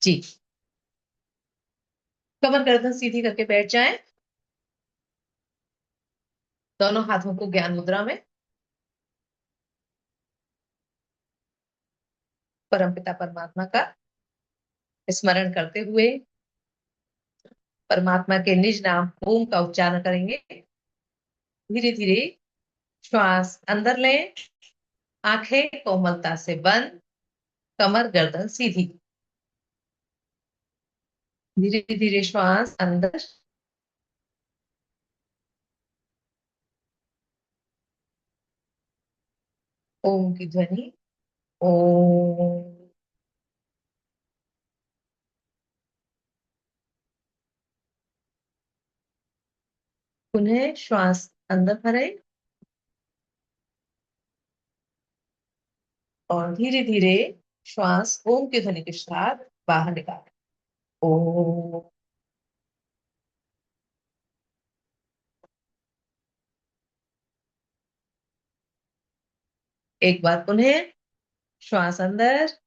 जी। कमर गर्दन सीधी करके बैठ जाएं। दोनों हाथों को ज्ञान मुद्रा में परमपिता परमात्मा का स्मरण करते हुए परमात्मा के निज नाम ओम का उच्चारण करेंगे। धीरे धीरे श्वास अंदर लें। आंखें कोमलता से बंद। कमर गर्दन सीधी। धीरे धीरे श्वास अंदर। ओम की ध्वनि। ओम। पुनः श्वास अंदर भरें और धीरे धीरे श्वास ओम की ध्वनि के साथ बाहर निकालें। ओम। एक बार पुनः श्वास अंदर।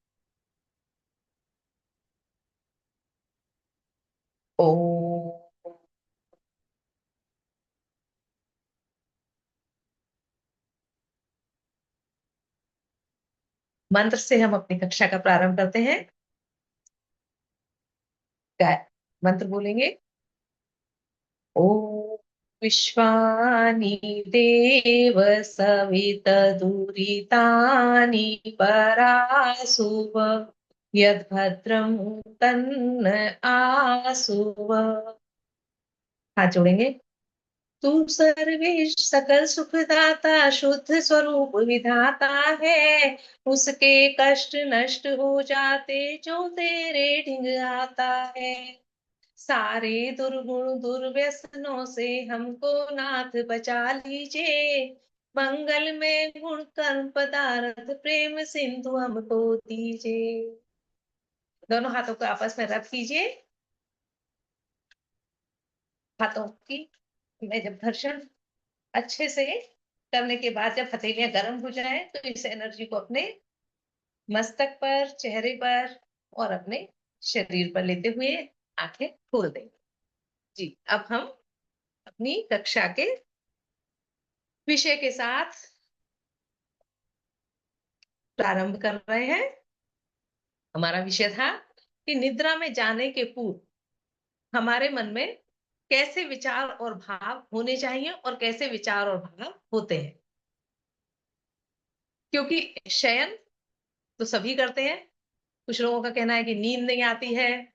ओम। मंत्र से हम अपनी कक्षा का प्रारंभ करते हैं। मंत्र बोलेंगे। ओम विश्वानि देव सवितदुरितानि परासुव यद्भद्रं तन्न आसुव। हाथ जोड़ेंगे। तू सर्वेश सकल सुखदाता शुद्ध स्वरूप विधाता है। उसके कष्ट नष्ट हो जाते जो तेरे ढिंग आता है। सारे दुर्गुण दुर्व्यसनों से हमको नाथ बचा लीजिए। मंगल में गुण कर्म पदार्थ प्रेम सिंधु हमको दीजिए। दोनों हाथों को आपस में रब कीजिए। हाथों की में जब घर्षण अच्छे से करने के बाद जब हथेलियां गर्म हो जाए तो इस एनर्जी को अपने मस्तक पर, चेहरे पर और अपने शरीर पर लेते हुए आंखें खोल देंगे। जी, अब हम अपनी कक्षा के विषय के साथ प्रारंभ कर रहे हैं। हमारा विषय था कि निद्रा में जाने के पूर्व हमारे मन में कैसे विचार और भाव होने चाहिए और कैसे विचार और भाव होते हैं। क्योंकि शयन तो सभी करते हैं। कुछ लोगों का कहना है कि नींद नहीं आती है।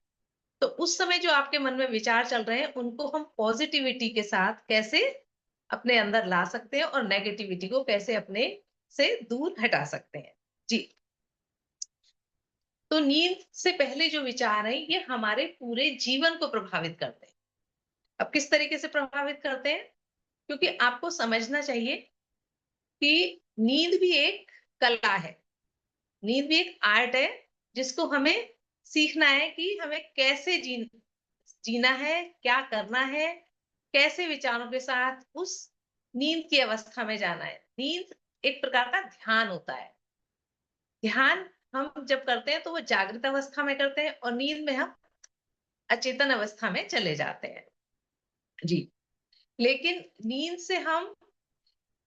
तो उस समय जो आपके मन में विचार चल रहे हैं उनको हम पॉजिटिविटी के साथ कैसे अपने अंदर ला सकते हैं और नेगेटिविटी को कैसे अपने से दूर हटा सकते हैं। जी। तो नींद से पहले जो विचार है ये हमारे पूरे जीवन को प्रभावित करते हैं। अब किस तरीके से प्रभावित करते हैं? क्योंकि आपको समझना चाहिए कि नींद भी एक कला है। नींद भी एक आर्ट है जिसको हमें सीखना है कि हमें कैसे जीना है, क्या करना है, कैसे विचारों के साथ उस नींद की अवस्था में जाना है। नींद एक प्रकार का ध्यान होता है। ध्यान हम जब करते हैं तो वो जागृत अवस्था में करते हैं और नींद में हम अचेतन अवस्था में चले जाते हैं। जी। लेकिन नींद से हम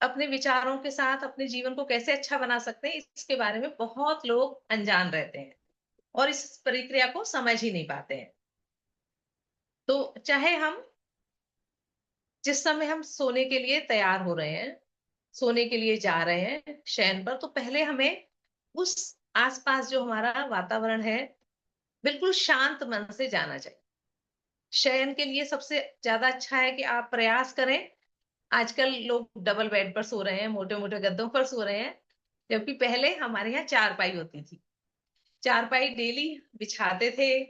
अपने विचारों के साथ अपने जीवन को कैसे अच्छा बना सकते हैं इसके बारे में बहुत लोग अनजान रहते हैं और इस प्रक्रिया को समझ ही नहीं पाते हैं। तो चाहे हम जिस समय हम सोने के लिए तैयार हो रहे हैं, सोने के लिए जा रहे हैं शयन पर, तो पहले हमें उस आसपास जो हमारा वातावरण है बिल्कुल शांत मन से जाना चाहिए। शयन के लिए सबसे ज्यादा अच्छा है कि आप प्रयास करें। आजकल लोग डबल बेड पर सो रहे हैं, मोटे मोटे गद्दों पर सो रहे हैं, जबकि पहले हमारे यहाँ चारपाई होती थी। चारपाई डेली बिछाते थे,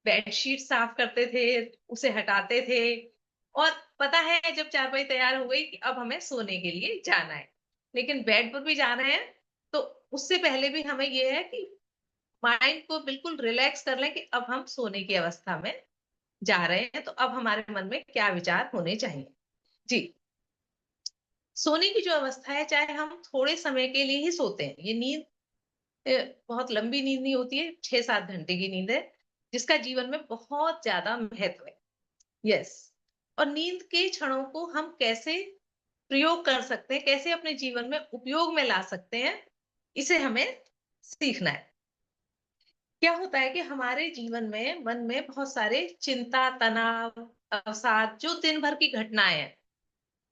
बेडशीट साफ करते थे, उसे हटाते थे और पता है जब चारपाई तैयार हो गई कि अब हमें सोने के लिए जाना है। लेकिन बेड पर भी जा रहे हैं तो उससे पहले भी हमें यह है कि माइंड को बिल्कुल रिलैक्स कर लें कि अब हम सोने की अवस्था में जा रहे हैं, तो अब हमारे मन में क्या विचार होने चाहिए। जी। सोने की जो अवस्था है, चाहे हम थोड़े समय के लिए ही सोते हैं, ये नींद बहुत लंबी नींद नहीं होती है, 6-7 घंटे की नींद है। जिसका जीवन में बहुत ज्यादा महत्व है। यस। और नींद के क्षणों को हम कैसे प्रयोग कर सकते हैं, कैसे अपने जीवन में उपयोग में ला सकते हैं, इसे हमें सीखना है। क्या होता है कि हमारे जीवन में, मन में बहुत सारे चिंता, तनाव, अवसाद, जो दिन भर की घटनाएं हैं,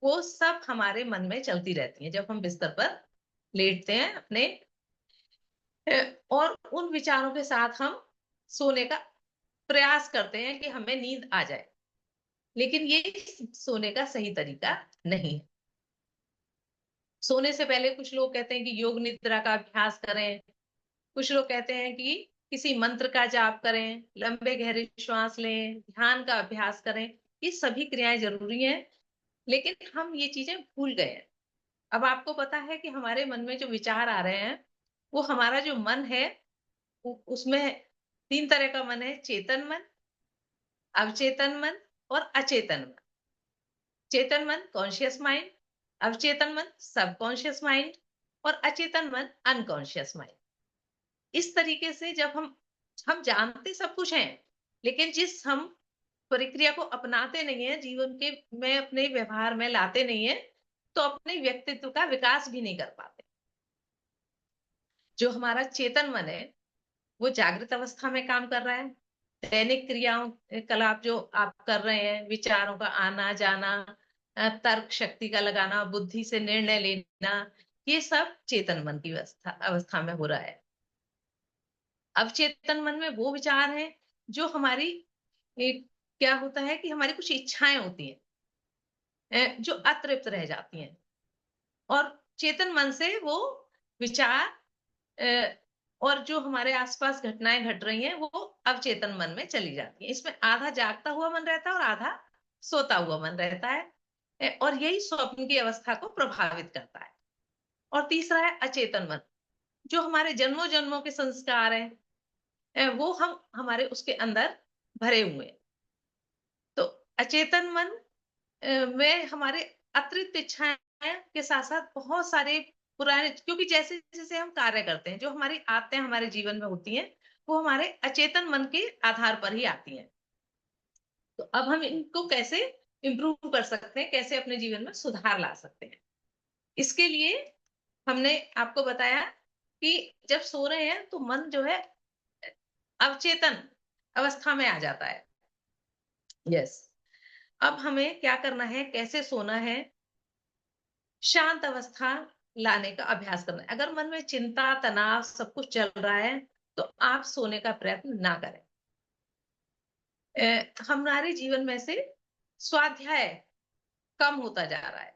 वो सब हमारे मन में चलती रहती हैं जब हम बिस्तर पर लेटते हैं अपने। और उन विचारों के साथ हम सोने का प्रयास करते हैं कि हमें नींद आ जाए, लेकिन ये सोने का सही तरीका नहीं है। सोने से पहले कुछ लोग कहते हैं कि योग निद्रा का अभ्यास करें, कुछ लोग कहते हैं कि किसी मंत्र का जाप करें, लंबे गहरे श्वास लें, ध्यान का अभ्यास करें। ये सभी क्रियाएं जरूरी हैं, लेकिन हम ये चीजें भूल गए हैं। अब आपको पता है कि हमारे मन में जो विचार आ रहे हैं, वो हमारा जो मन है, उसमें 3 तरह का मन है: चेतन मन, अवचेतन मन और अचेतन मन। चेतन मन कॉन्शियस माइंड, अवचेतन मन सबकॉन्शियस माइंड और अचेतन मन अनकॉन्शियस माइंड। इस तरीके से जब हम जानते सब कुछ हैं, लेकिन जिस हम प्रक्रिया को अपनाते नहीं है, जीवन के में अपने व्यवहार में लाते नहीं है, तो अपने व्यक्तित्व का विकास भी नहीं कर पाते। जो हमारा चेतन मन है, वो जागृत अवस्था में काम कर रहा है। दैनिक क्रियाओं कलाप जो आप कर रहे हैं, विचारों का आना जाना, तर्क शक्ति का लगाना, बुद्धि से निर्णय लेना, ये सब चेतन मन की अवस्था अवस्था में हो रहा है। अवचेतन मन में वो विचार हैं जो हमारी क्या होता है कि हमारी कुछ इच्छाएं होती हैं, जो अतृप्त रह जाती हैं, और चेतन मन से वो विचार अ, और जो हमारे आसपास घटनाएं घट रही हैं, वो अवचेतन मन में चली जाती हैं। इसमें आधा जागता हुआ मन रहता है और आधा सोता हुआ मन रहता है, और यही स्वप्न की अवस्था को प्रभावित करता है। और तीसरा है अचेतन मन, जो हमारे जन्मों जन्मों के संस्कार हैं, वो हम हमारे उसके अंदर भरे हुए हैं। तो अचेतन मन में हमारे अतिरिक्त इच्छाएं के साथ साथ बहुत सारे पुराने, क्योंकि जैसे जैसे हम कार्य करते हैं, जो हमारी आदतें हमारे जीवन में होती हैं, वो हमारे अचेतन मन के आधार पर ही आती हैं। तो अब हम इनको कैसे इम्प्रूव कर सकते हैं, कैसे अपने जीवन में सुधार ला सकते हैं, इसके लिए हमने आपको बताया कि जब सो रहे हैं तो मन जो है अवचेतन अवस्था में आ जाता है। यस। अब हमें क्या करना है, कैसे सोना है, शांत अवस्था लाने का अभ्यास करना है। अगर मन में चिंता, तनाव सब कुछ चल रहा है, तो आप सोने का प्रयत्न ना करें। हमारे जीवन में से स्वाध्याय कम होता जा रहा है,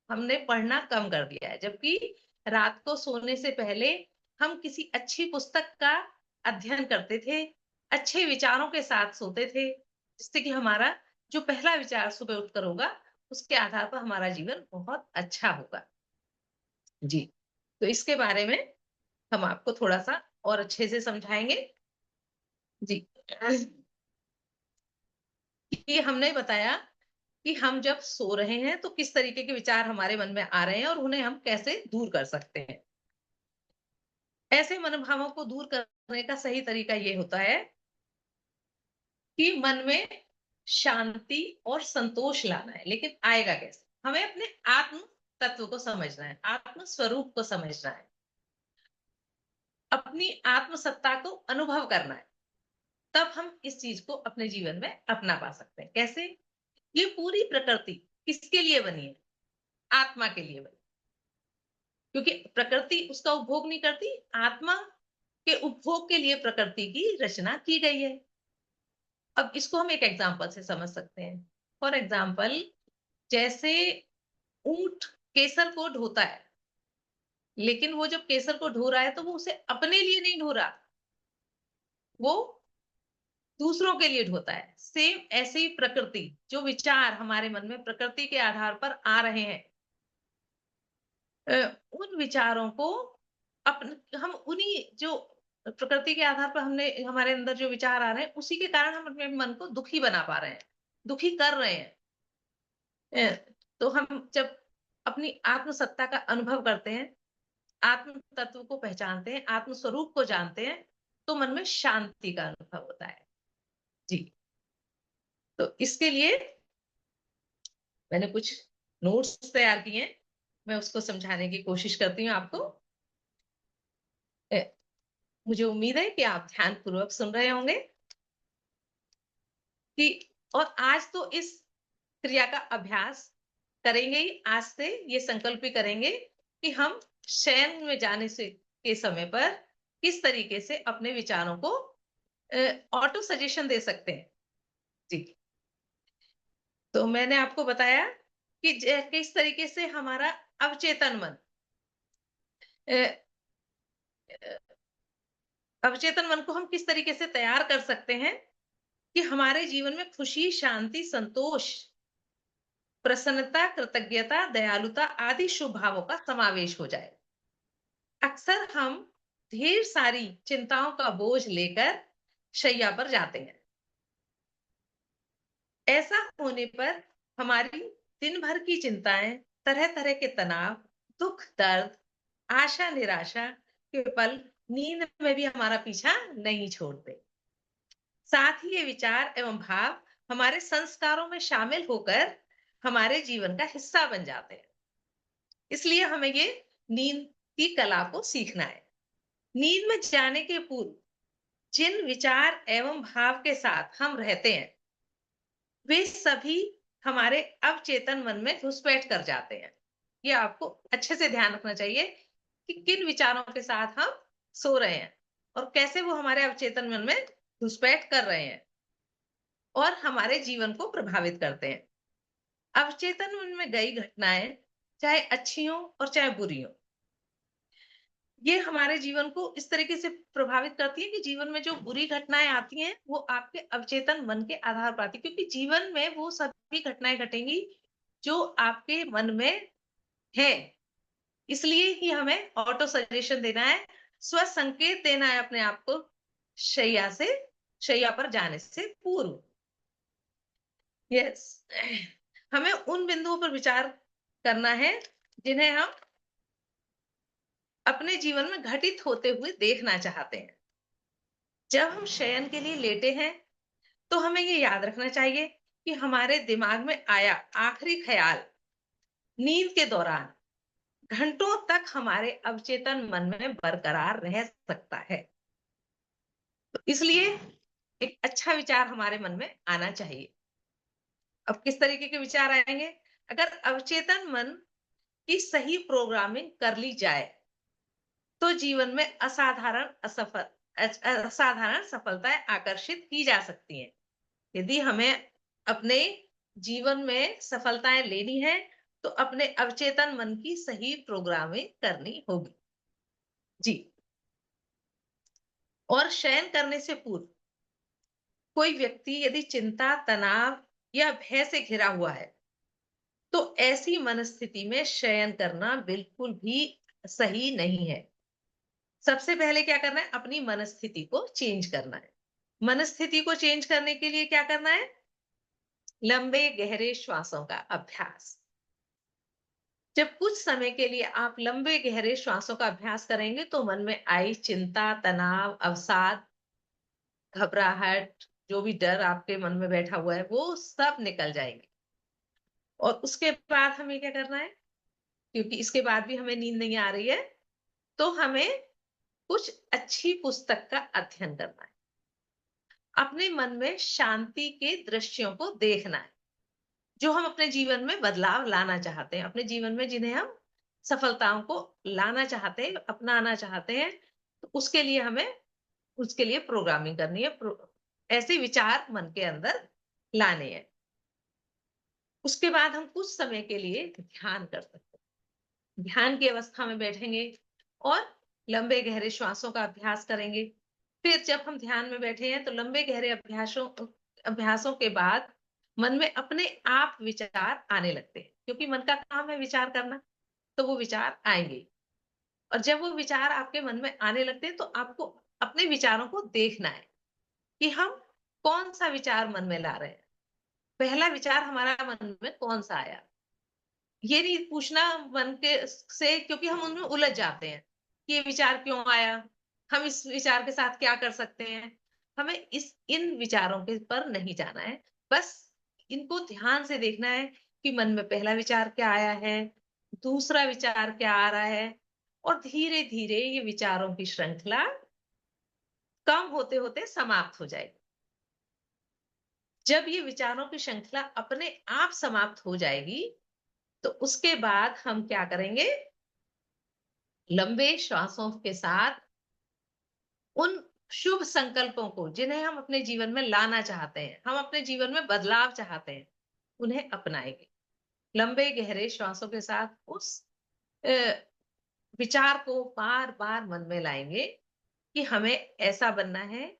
हमने पढ़ना कम कर दिया है, जबकि रात को सोने से पहले हम किसी अच्छी पुस्तक का अध्ययन करते थे, अच्छे विचारों के साथ सोते थे, जिससे कि हमारा जो पहला विचार सुबह उठकर होगा, उसके आधार पर हमारा जीवन बहुत अच्छा होगा। जी। तो इसके बारे में हम आपको थोड़ा सा और अच्छे से समझाएंगे। जी। ये हमने बताया कि हम जब सो रहे हैं तो किस तरीके के विचार हमारे मन में आ रहे हैं और उन्हें हम कैसे दूर कर सकते हैं। ऐसे मनोभावों को दूर करने का सही तरीका ये होता है कि मन में शांति और संतोष लाना है। लेकिन आएगा कैसे? हमें अपने आत्म तत्व को समझना है, आत्म स्वरूप को समझना है, अपनी आत्म सत्ता को अनुभव करना है। तब हम इस चीज को अपने जीवन में अपना पा सकते हैं। कैसे? ये पूरी प्रकृति किसके लिए बनी है? आत्मा के लिए बनी, क्योंकि प्रकृति उसका उपभोग नहीं करती, आत्मा के उपभोग के लिए प्रकृति की रचना की गई है। अब इसको हम एक एग्जाम्पल से समझ सकते हैं। फॉर एग्जाम्पल, जैसे ऊंट केसर को ढोता है, लेकिन वो जब केसर को ढो रहा है तो वो उसे अपने लिए नहीं ढो रहा, वो दूसरों के लिए ढोता है। सेम ऐसे ही प्रकृति, जो विचार हमारे मन में प्रकृति के आधार पर आ रहे हैं, उन विचारों को हम उन्हीं जो प्रकृति के आधार पर हमने हमारे अंदर जो विचार आ रहे हैं, उसी के कारण हम अपने मन को दुखी बना पा रहे हैं, दुखी कर रहे हैं। तो हम जब अपनी आत्म सत्ता का अनुभव करते हैं, आत्म तत्व को पहचानते हैं, आत्म स्वरूप को जानते हैं, तो मन में शांति का अनुभव होता है। जी। तो इसके लिए मैंने कुछ नोट्स तैयार किए हैं, मैं उसको समझाने की कोशिश करती हूँ आपको। ए, मुझे उम्मीद है कि आप ध्यान पूर्वक सुन रहे होंगे कि, और आज तो इस क्रिया का अभ्यास करेंगे ही। आज से ये संकल्प भी करेंगे कि हम शयन में जाने से के समय पर किस तरीके से अपने विचारों को ऑटो सजेशन दे सकते हैं। जी। तो मैंने आपको बताया कि किस तरीके से हमारा अवचेतन मन, अ, अवचेतन मन को हम किस तरीके से तैयार कर सकते हैं कि हमारे जीवन में खुशी, शांति, संतोष, प्रसन्नता, कृतज्ञता, दयालुता आदि शुभ भावों का समावेश हो जाए। अक्सर हम ढेर सारी चिंताओं का बोझ लेकर शैया पर जाते हैं। ऐसा होने पर हमारी दिन भर की चिंताएं, तरह तरह के तनाव, दुख, दर्द, आशा, निराशा के पल नींद में भी हमारा पीछा नहीं छोड़ते। साथ ही ये विचार एवं भाव हमारे संस्कारों में शामिल होकर हमारे जीवन का हिस्सा बन जाते हैं। इसलिए हमें ये नींद की कला को सीखना है। नींद में जाने के पूर्व जिन विचार एवं भाव के साथ हम रहते हैं, वे सभी हमारे अवचेतन मन में घुसपैठ कर जाते हैं। ये आपको अच्छे से ध्यान रखना चाहिए कि किन विचारों के साथ हम सो रहे हैं और कैसे वो हमारे अवचेतन मन में घुसपैठ कर रहे हैं और हमारे जीवन को प्रभावित करते हैं। अवचेतन मन में गई घटनाएं चाहे अच्छी हो और चाहे बुरी हो, ये हमारे जीवन को इस तरीके से प्रभावित करती है कि जीवन में जो बुरी घटनाएं आती हैं वो आपके अवचेतन मन के आधार पर आती है, क्योंकि जीवन में वो सभी घटनाएं घटेंगी जो आपके मन में है। इसलिए ही हमें ऑटो सजेशन देना है, स्व संकेत देना है अपने आप को शैया से, शैया पर जाने से पूर्व। यस, हमें उन बिंदुओं पर विचार करना है जिन्हें हम अपने जीवन में घटित होते हुए देखना चाहते हैं। जब हम शयन के लिए लेटे हैं तो हमें ये याद रखना चाहिए कि हमारे दिमाग में आया आखिरी ख्याल नींद के दौरान घंटों तक हमारे अवचेतन मन में बरकरार रह सकता है। तो इसलिए एक अच्छा विचार हमारे मन में आना चाहिए। अब किस तरीके के विचार आएंगे? अगर अवचेतन मन की सही प्रोग्रामिंग कर ली जाए तो जीवन में असाधारण सफलताएं आकर्षित की जा सकती हैं। यदि हमें अपने जीवन में सफलताएं लेनी है तो अपने अवचेतन मन की सही प्रोग्रामिंग करनी होगी। जी। और शयन करने से पूर्व कोई व्यक्ति यदि चिंता, तनाव या भय से घिरा हुआ है तो ऐसी मनस्थिति में शयन करना बिल्कुल भी सही नहीं है। सबसे पहले क्या करना है? अपनी मनस्थिति को चेंज करना है। मनस्थिति को चेंज करने के लिए क्या करना है? लंबे गहरे श्वासों का अभ्यास। जब कुछ समय के लिए आप लंबे गहरे श्वासों का अभ्यास करेंगे तो मन में आई चिंता, तनाव, अवसाद, घबराहट, जो भी डर आपके मन में बैठा हुआ है वो सब निकल जाएंगे। और उसके बाद हमें क्या करना है? क्योंकि इसके बाद भी हमें नींद नहीं आ रही है तो हमें कुछ अच्छी पुस्तक का अध्ययन करना है। अपने मन में शांति के दृश्यों को देखना है जो हम अपने जीवन में बदलाव लाना चाहते हैं, अपने जीवन में जिन्हें हम सफलताओं को लाना चाहते हैं, अपनाना चाहते हैं। तो उसके लिए हमें उसके लिए प्रोग्रामिंग करनी है, ऐसे विचार मन के अंदर लाने हैं। उसके बाद हम कुछ समय के लिए ध्यान कर सकते हैं। ध्यान की अवस्था में बैठेंगे और लंबे गहरे श्वासों का अभ्यास करेंगे। फिर जब हम ध्यान में बैठे हैं तो लंबे गहरे अभ्यासों अभ्यासों के बाद मन में अपने आप विचार आने लगते हैं, क्योंकि मन का काम है विचार करना, तो वो विचार आएंगे। और जब वो विचार आपके मन में आने लगते हैं तो आपको अपने विचारों को देखना है कि हम कौन सा विचार मन में ला रहे हैं। पहला विचार हमारा मन में कौन सा आया, ये नहीं पूछना मन के से, क्योंकि हम उनमें उलझ जाते हैं कि ये विचार क्यों आया, हम इस विचार के साथ क्या कर सकते हैं। हमें इन विचारों के पर नहीं जाना है। बस इनको ध्यान से देखना है कि मन में पहला विचार क्या आया है, दूसरा विचार क्या आ रहा है, और धीरे-धीरे ये विचारों की श्रृंखला कम होते-होते समाप्त हो जाएगी। जब ये विचारों की श्रृंखला अपने आप समाप्त हो जाएगी, तो उसके बाद हम क्या करेंगे, लंबे श्वासों के साथ उन शुभ संकल्पों को जिन्हें हम अपने जीवन में लाना चाहते हैं, हम अपने जीवन में बदलाव चाहते हैं, उन्हें अपनाएंगे। लंबे गहरे श्वासों के साथ उस अ, विचार को बार-बार मन में लाएंगे कि हमें ऐसा बनना है,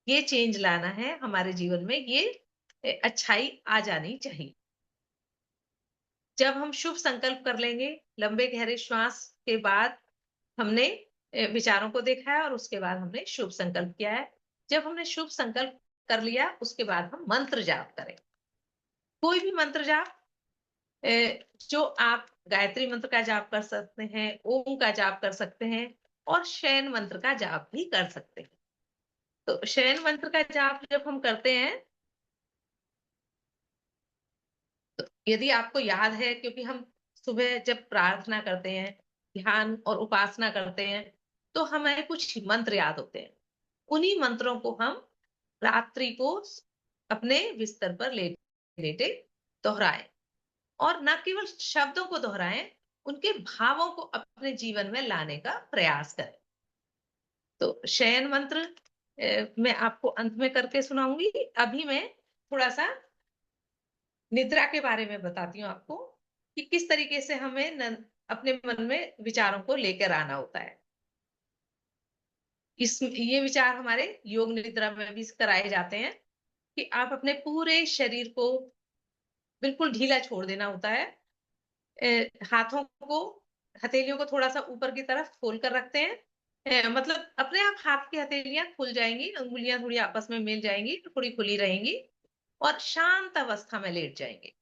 ये चेंज लाना है हमारे जीवन में, ये अच्छाई आ जानी चाहिए। जब हम शुभ संकल्प कर लेंगे, लंबे गहरे श्वास के बाद हमने विचारों को देखा है और उसके बाद हमने शुभ संकल्प किया है। जब हमने शुभ संकल्प कर लिया, उसके बाद हम मंत्र जाप करें। कोई भी मंत्र जाप, अ, जो आप गायत्री मंत्र का जाप कर सकते हैं, ओम का जाप कर सकते हैं और शयन मंत्र का जाप भी कर सकते हैं। तो शयन मंत्र का जाप जब हम करते हैं, तो यदि आपको याद है, क्योंकि हम सुबह जब प्रार्थना करते हैं, ध्यान और उपासना करते हैं, तो हमें कुछ मंत्र याद होते हैं। उन्हीं मंत्रों को हम रात्रि को अपने बिस्तर पर लेटे लेटे दोहराएं, और न केवल शब्दों को दोहराएं, उनके भावों को अपने जीवन में लाने का प्रयास करें। तो शयन मंत्र मैं आपको अंत में करके सुनाऊंगी। अभी मैं थोड़ा सा निद्रा के बारे में बताती हूँ आपको कि किस तरीके से हमें अपने मन में विचारों को लेकर आना होता है। ये विचार हमारे योग निद्रा में भी कराए जाते हैं कि आप अपने पूरे शरीर को बिल्कुल ढीला छोड़ देना होता है। हाथों को, हथेलियों को थोड़ा सा ऊपर की तरफ खोल कर रखते हैं। मतलब अपने आप हाथ की हथेलियां खुल जाएंगी, अंगुलियां थोड़ी आपस में मिल जाएंगी, थोड़ी खुली रहेंगी, और शांत अवस्था में लेट जाएंगे।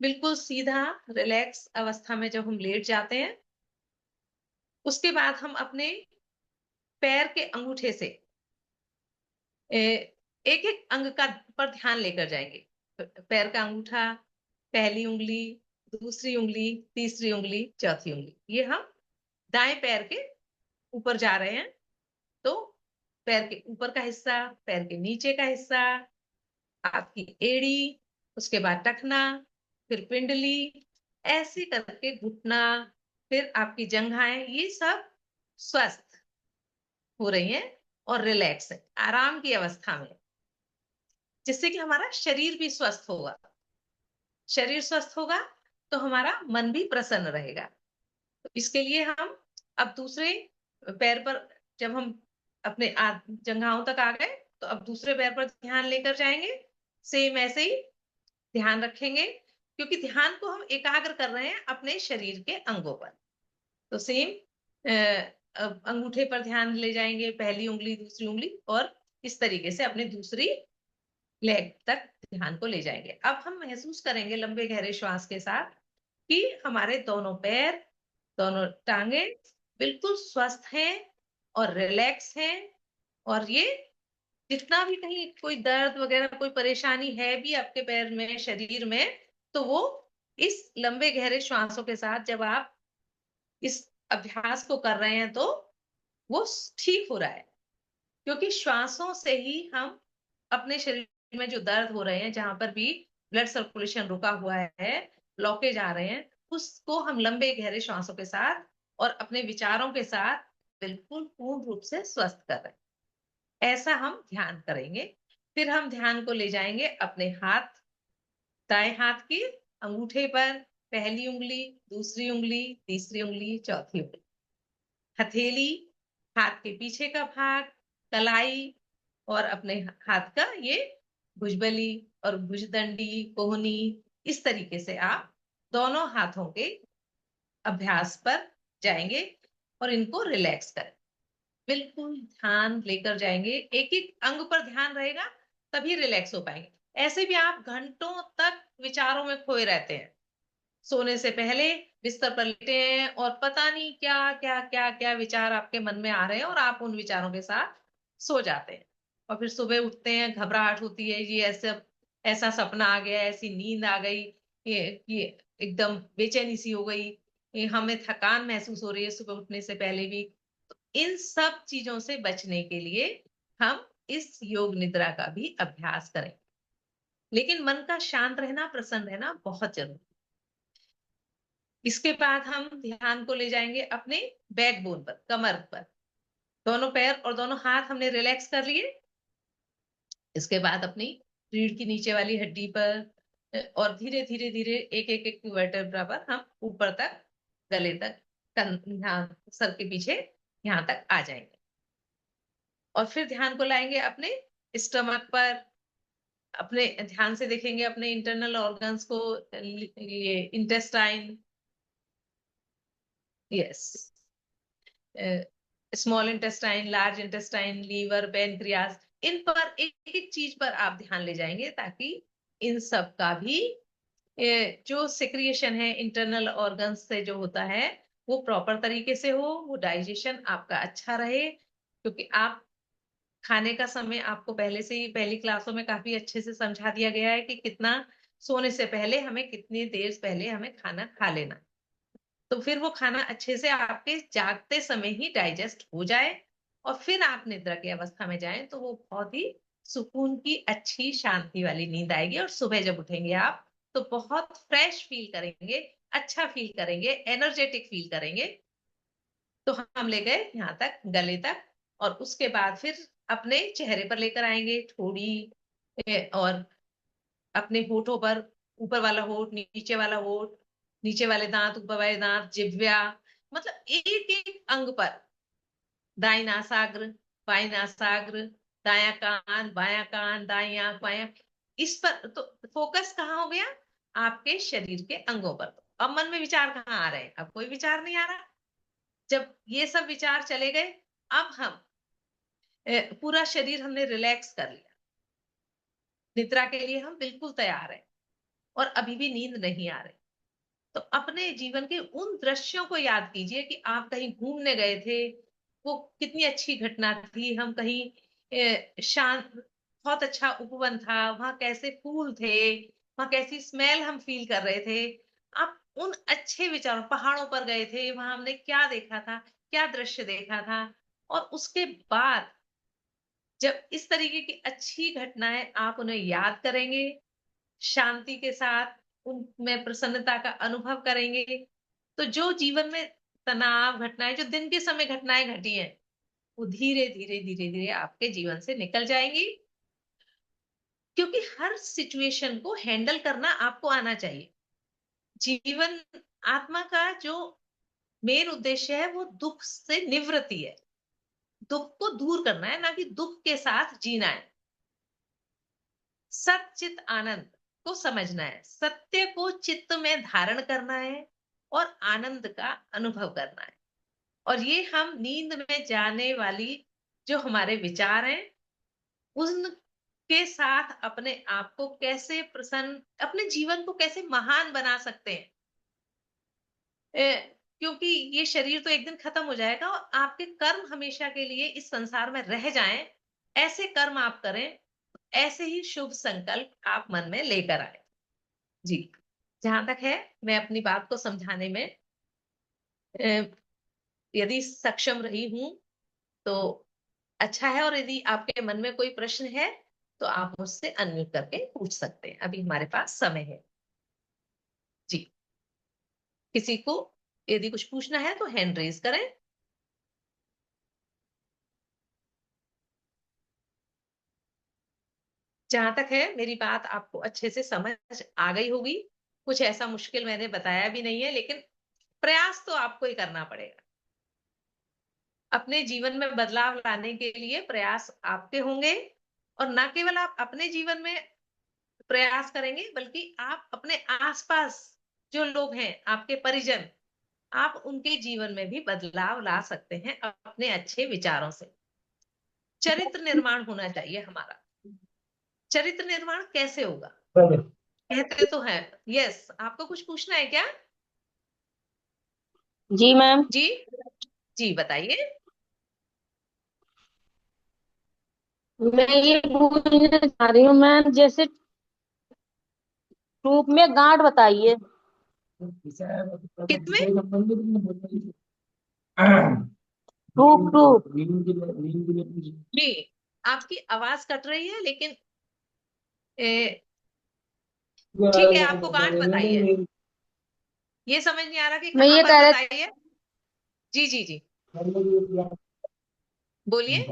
बिल्कुल सीधा रिलैक्स अवस्था में जब हम लेट जाते हैं, उसके बाद हम अपने पैर के अंगूठे से एक एक अंग का पर ध्यान लेकर जाएंगे। पैर का अंगूठा, पहली उंगली, दूसरी उंगली, तीसरी उंगली, चौथी उंगली, ये हम दाएं पैर के ऊपर जा रहे हैं। तो पैर के ऊपर का हिस्सा, पैर के नीचे का हिस्सा, आपकी एड़ी, उसके बाद टखना, फिर पिंडली, ऐसे करके घुटना, फिर आपकी जंघाएं, ये सब स्वस्थ हो रही हैं और रिलैक्स है, आराम की अवस्था में, जिससे कि हमारा शरीर भी स्वस्थ होगा। शरीर स्वस्थ होगा तो हमारा मन भी प्रसन्न रहेगा। तो इसके लिए हम अब दूसरे पैर पर, जब हम अपने जंघाओं तक आ गए, तो अब दूसरे पैर पर ध्यान लेकर जाएंगे। सेम ऐसे ही ध्यान रखेंगे, क्योंकि ध्यान को हम एकाग्र कर रहे हैं अपने शरीर के अंगों पर। तो सेम अंगूठे पर ध्यान ले जाएंगे, पहली उंगली, दूसरी उंगली, और इस तरीके से अपनी दूसरी लेग तक ध्यान को ले जाएंगे। अब हम महसूस करेंगे लंबे गहरे श्वास के साथ कि हमारे दोनों पैर, दोनों टांगे बिल्कुल स्वस्थ हैं और रिलैक्स हैं, और ये जितना भी कहीं कोई दर्द वगैरह, कोई परेशानी है भी आपके पैर में, शरीर में, तो वो इस लंबे गहरे श्वासों के साथ जब आप इस अभ्यास को कर रहे हैं, तो वो ठीक हो रहा है। क्योंकि श्वासों से ही हम अपने शरीर में जो दर्द हो रहे हैं, जहां पर भी ब्लड सर्कुलेशन रुका हुआ है, ब्लॉकेज आ रहे हैं, उसको हम लंबे गहरे श्वासों के साथ और अपने विचारों के साथ बिल्कुल पूर्ण रूप से स्वस्थ कर रहे हैं। ऐसा हम ध्यान करेंगे। फिर हम ध्यान को ले जाएंगे अपने हाथ, दाएं हाथ के अंगूठे पर, पहली उंगली, दूसरी उंगली, तीसरी उंगली, चौथी उंगली, हथेली, हाथ के पीछे का भाग, कलाई, और अपने हाथ का ये भुजबली और भुजदंडी, कोहनी, इस तरीके से आप दोनों हाथों के अभ्यास पर जाएंगे और इनको रिलैक्स करें। बिल्कुल ध्यान लेकर जाएंगे, एक एक अंग पर ध्यान रहेगा, तभी रिलैक्स हो पाएंगे। ऐसे भी आप घंटों तक विचारों में खोए रहते हैं, सोने से पहले बिस्तर पर लेटे हैं और पता नहीं क्या क्या क्या क्या विचार आपके मन में आ रहे हैं, और आप उन विचारों के साथ सो जाते हैं। और फिर सुबह उठते हैं, घबराहट होती है, ये ऐसा ऐसा सपना आ गया, ऐसी नींद आ गई, ये एकदम बेचैनी सी हो गई, ये हमें थकान महसूस हो रही है सुबह उठने से पहले भी। तो इन सब चीजों से बचने के लिए हम इस योग निद्रा का भी अभ्यास करें। लेकिन मन का शांत रहना, प्रसन्न रहना बहुत जरूरी। इसके बाद हम ध्यान को ले जाएंगे अपने बैकबोन पर, कमर पर। दोनों पैर और दोनों हाथ हमने रिलैक्स कर लिए। इसके बाद अपनी रीढ़ की नीचे वाली हड्डी पर और धीरे धीरे धीरे एक एक एक वर्टेब्रा पर हम ऊपर तक, गले तक, यहाँ सर के पीछे यहाँ तक आ जाएंगे। और फिर ध्यान को लाएंगे अपने स्टमक पर। अपने ध्यान से देखेंगे अपने इंटरनल ऑर्गन्स को, ये intestine, yes, small intestine, large intestine, liver, pancreas, इन पर एक एक चीज पर आप ध्यान ले जाएंगे, ताकि इन सब का भी जो सिक्रिएशन है इंटरनल ऑर्गन्स से जो होता है वो प्रॉपर तरीके से हो, वो डाइजेशन आपका अच्छा रहे। क्योंकि आप खाने का समय आपको पहले से ही पहली क्लासों में काफी अच्छे से समझा दिया गया है कि कितना सोने से पहले हमें, कितनी देर पहले हमें खाना खा लेना, तो फिर वो खाना अच्छे से आपके जागते समय ही डाइजेस्ट हो जाए और फिर आप निद्रा की अवस्था में जाएं, तो वो बहुत ही सुकून की अच्छी शांति वाली नींद आएगी। और सुबह जब उठेंगे आप तो बहुत फ्रेश फील करेंगे, अच्छा फील करेंगे, एनर्जेटिक फील करेंगे। तो हम ले गए यहाँ तक, गले तक। और उसके बाद फिर अपने चेहरे पर लेकर आएंगे, ठोड़ी और अपने होठों पर, ऊपर वाला होठ, नीचे वाला होठ, नीचे वाले दांत, ऊपर वाले दांत, जिह्वा, मतलब एक एक अंग पर, दाई नासाग्र, बाई नासाग्र, दाया कान, बाया कान, दाई आंख, बाया, इस पर तो फोकस कहाँ हो गया, आपके शरीर के अंगों पर। अब मन में विचार कहाँ आ रहे हैं, अब कोई विचार नहीं आ रहा। जब ये सब विचार चले गए, अब हम पूरा शरीर हमने रिलैक्स कर लिया, निद्रा के लिए हम बिल्कुल तैयार हैं, और अभी भी नींद नहीं आ रही। तो अपने जीवन के उन दृश्यों को याद कीजिए कि आप कहीं घूमने गए थे, वो कितनी अच्छी घटना थी, हम कहीं शांत, बहुत अच्छा उपवन था, वहां कैसे फूल थे, वहां कैसी स्मेल हम फील कर रहे थे। आप उन अच्छे विचारों, पहाड़ों पर गए थे, वहां हमने क्या देखा था, क्या दृश्य देखा था। और उसके बाद जब इस तरीके की अच्छी घटनाएं आप उन्हें याद करेंगे, शांति के साथ उनमें प्रसन्नता का अनुभव करेंगे, तो जो जीवन में तनाव घटनाएं, जो दिन के समय घटनाएं घटी हैं, वो धीरे धीरे धीरे धीरे आपके जीवन से निकल जाएंगी। क्योंकि हर सिचुएशन को हैंडल करना आपको आना चाहिए। जीवन, आत्मा का जो मेन उद्देश्य है वो दुख से निवृत्ति है, दुख को दूर करना है, ना कि दुख के साथ जीना है। सच्चित आनंद को समझना है, सत्य को चित्त में धारण करना है और आनंद का अनुभव करना है। और ये हम नींद में जाने वाली जो हमारे विचार हैं, उनके साथ अपने आप को कैसे प्रसन्न, अपने जीवन को कैसे महान बना सकते हैं। क्योंकि ये शरीर तो एक दिन खत्म हो जाएगा और आपके कर्म हमेशा के लिए इस संसार में रह जाएं, ऐसे कर्म आप करें, ऐसे ही शुभ संकल्प आप मन में लेकर आए। जी, जहां तक है मैं अपनी बात को समझाने में यदि सक्षम रही हूं तो अच्छा है। और यदि आपके मन में कोई प्रश्न है तो आप मुझसे अनम्यूट करके पूछ सकते हैं, अभी हमारे पास समय है। जी, किसी को यदि कुछ पूछना है तो हैंड रेज करें। जहां तक है मेरी बात आपको अच्छे से समझ आ गई होगी, कुछ ऐसा मुश्किल मैंने बताया भी नहीं है, लेकिन प्रयास तो आपको ही करना पड़ेगा। अपने जीवन में बदलाव लाने के लिए प्रयास आपके होंगे। और ना केवल आप अपने जीवन में प्रयास करेंगे, बल्कि आप अपने आसपास जो लोग हैं, आपके परिजन, आप उनके जीवन में भी बदलाव ला सकते हैं अपने अच्छे विचारों से। चरित्र निर्माण होना चाहिए हमारा। चरित्र निर्माण कैसे होगा, कहते तो हैं। यस, आपको कुछ पूछना है क्या? जी मैम। जी, जी बताइए। मैं ये पूछना चाह रही हूँ मैम, जैसे ट्यूब में गांठ बताइए। किसमें? Tube tube. जी, आपकी आवाज कट रही है, लेकिन ठीक है, आपको गांठ बताइए। ये समझ नहीं आ रहा कि मैं कहाँ ये पर कह रही बताइए। जी जी जी, बोलिए।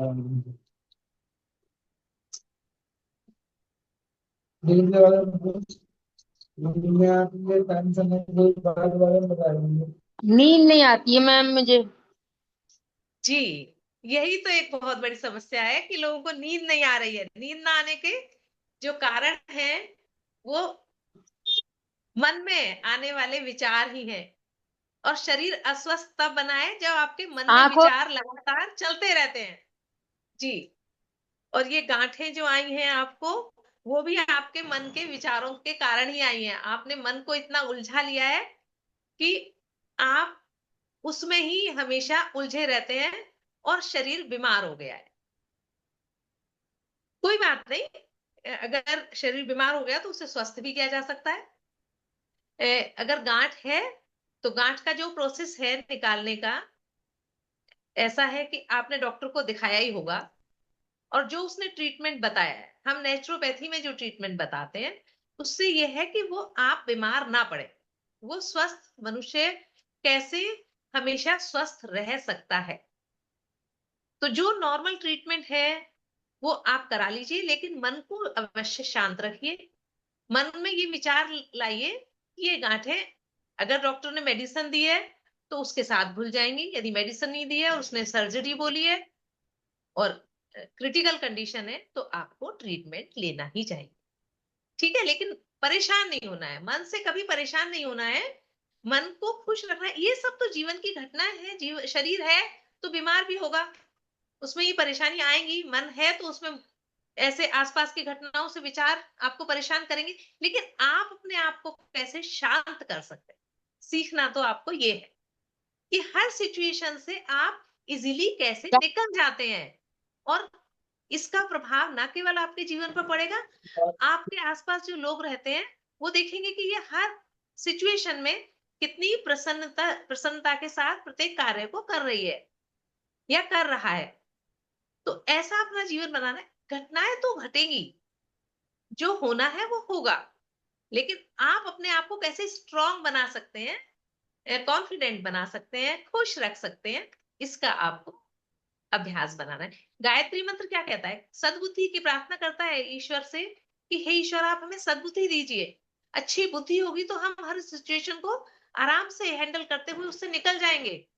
नींद नहीं आती है मैम मुझे। जी, यही तो एक बहुत बड़ी समस्या है कि लोगों को नींद नहीं आ रही है। नींद ना आने के जो कारण हैं, वो मन में आने वाले विचार ही हैं। और शरीर अस्वस्थ तब बना है जब आपके मन में आंखों। विचार लगातार चलते रहते हैं। जी, और ये गांठें जो आई हैं आपको, वो भी आपके मन के विचारों के कारण ही आई हैं। आपने मन को इतना उलझा लिया है कि आप उसमें ही हमेशा उलझे रहते हैं, और शरीर बीमार हो गया है। कोई बात नहीं, अगर शरीर बीमार हो गया तो उसे स्वस्थ भी किया जा सकता है। अगर गांठ है, तो गांठ का जो प्रोसेस है निकालने का, ऐसा है कि आपने डॉक्टर को दिखाया ही होगा। और जो उसने ट्रीटमेंट बताया है, हम नेचुरोपैथी में जो ट्रीटमेंट बताते हैं, उससे यह है कि वो आप बीमार ना पड़े। वो स्वस्थ मनुष्य कैसे हमेशा स्वस्थ रह सकता है। तो जो नॉर्मल ट्रीटमेंट है वो आप करा लीजिए, लेकिन मन को अवश्य शांत रखिए। मन में ये विचार लाइए कि ये गांठें, अगर डॉक्टर ने मेडिसिन दी है तो उसके साथ भूल जाएंगी। यदि मेडिसिन नहीं दी है और उसने सर्जरी बोली है और क्रिटिकल कंडीशन है, तो आपको ट्रीटमेंट लेना ही चाहिए। ठीक है, लेकिन परेशान नहीं होना है, मन से कभी परेशान नहीं होना है। मन को खुश रखना है। ये सब तो जीवन की घटनाएं हैं। शरीर है तो बीमार भी होगा, उसमें ये परेशानी आएंगी। मन है तो उसमें ऐसे आसपास की घटनाओं से विचार आपको परेशान करेंगे। लेकिन आप अपने आप को कैसे शांत कर सकते हैं, सीखना तो आपको ये है कि हर सिचुएशन से आप इजीली कैसे निकल जाते हैं। और इसका प्रभाव ना केवल आपके जीवन पर पड़ेगा, आपके आसपास जो लोग रहते हैं वो देखेंगे कि ये हर सिचुएशन में कितनी प्रसन्नता के साथ प्रत्येक कार्य को कर रही है या कर रहा है। तो ऐसा अपना जीवन बनाना है। घटनाएं तो घटेंगी, जो होना है वो होगा, लेकिन आप अपने आप को कैसे स्ट्रांग बना सकते हैं, कॉन्फिडेंट बना सकते हैं, खुश रख सकते हैं, इसका आपको अभ्यास बनाना है। गायत्री मंत्र क्या कहता है? सद्बुद्धि की प्रार्थना करता है ईश्वर से कि हे ईश्वर, आप हमें सद्बुद्धि दीजिए। अच्छी बुद्धि होगी तो हम हर सिचुएशन को आराम से हैंडल करते हुए उससे निकल जाएंगे।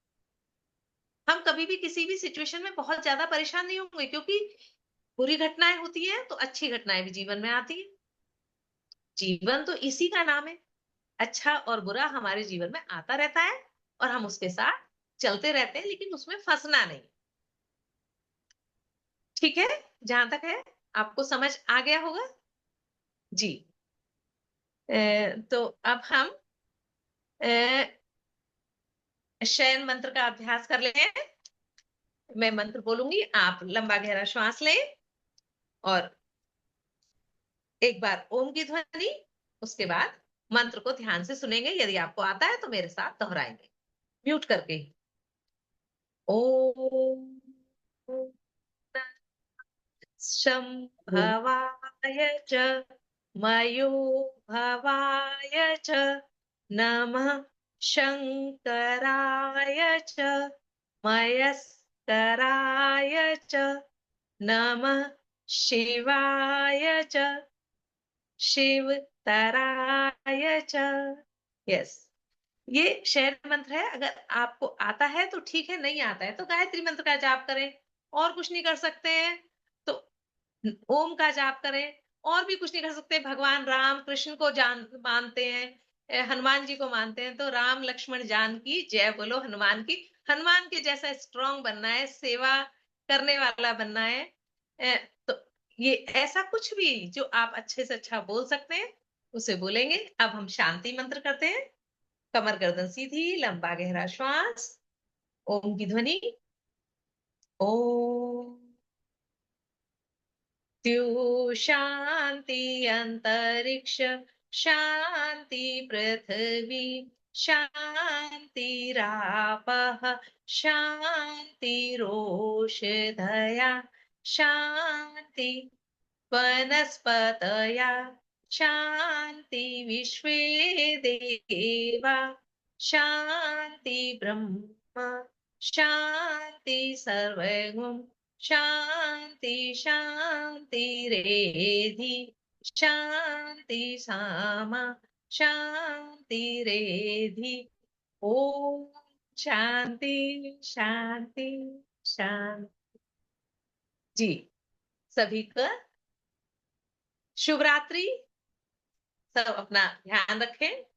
हम कभी भी किसी भी सिचुएशन में बहुत ज्यादा परेशान नहीं होंगे, क्योंकि बुरी घटनाएं होती हैं तो अच्छी घटनाएं भी जीवन में आती है। जीवन तो इसी का नाम है। अच्छा और बुरा हमारे जीवन में आता रहता है, और हम उसके साथ चलते रहते हैं, लेकिन उसमें फंसना नहीं। ठीक है, जहां तक है आपको समझ आ गया होगा। जी। तो अब हम शयन मंत्र का अभ्यास कर लें। मैं मंत्र बोलूंगी, आप लंबा गहरा श्वास लें, और एक बार ओम की ध्वनि, उसके बाद मंत्र को ध्यान से सुनेंगे। यदि आपको आता है तो मेरे साथ दोहराएंगे, म्यूट करके। ओम शंभवाय च मयो भवाय च नमः शंकराय च मयस्कराय च नमः शिवाय च शिवतराय च। यस, ये शहर मंत्र है। अगर आपको आता है तो ठीक है, नहीं आता है तो गायत्री मंत्र का जाप करें। और कुछ नहीं कर सकते हैं तो ओम का जाप करें। और भी कुछ नहीं कर सकते, भगवान राम कृष्ण को जान मानते हैं, हनुमान जी को मानते हैं, तो राम लक्ष्मण जान की जय बोलो हनुमान की। हनुमान के जैसा स्ट्रांग बनना है, सेवा करने वाला बनना है। तो ये ऐसा कुछ भी जो आप अच्छे से अच्छा बोल सकते हैं उसे बोलेंगे। अब हम शांति मंत्र करते हैं। कमर गर्दन सीधी, लंबा गहरा श्वास, ओम की ध्वनि। ओम द्यौ शांति अंतरिक्ष शांति पृथ्वी शांतिरापः शांतिरोषधया शांति वनस्पतया शांति विश्वे देवा शांति ब्रह्म शांति सर्वगुण शांति शांतिरेधि शांति सामा शांतिरेधि ओम शांति शांति शांति। जी, सभी का शुभ रात्रि। सब अपना ध्यान रखें।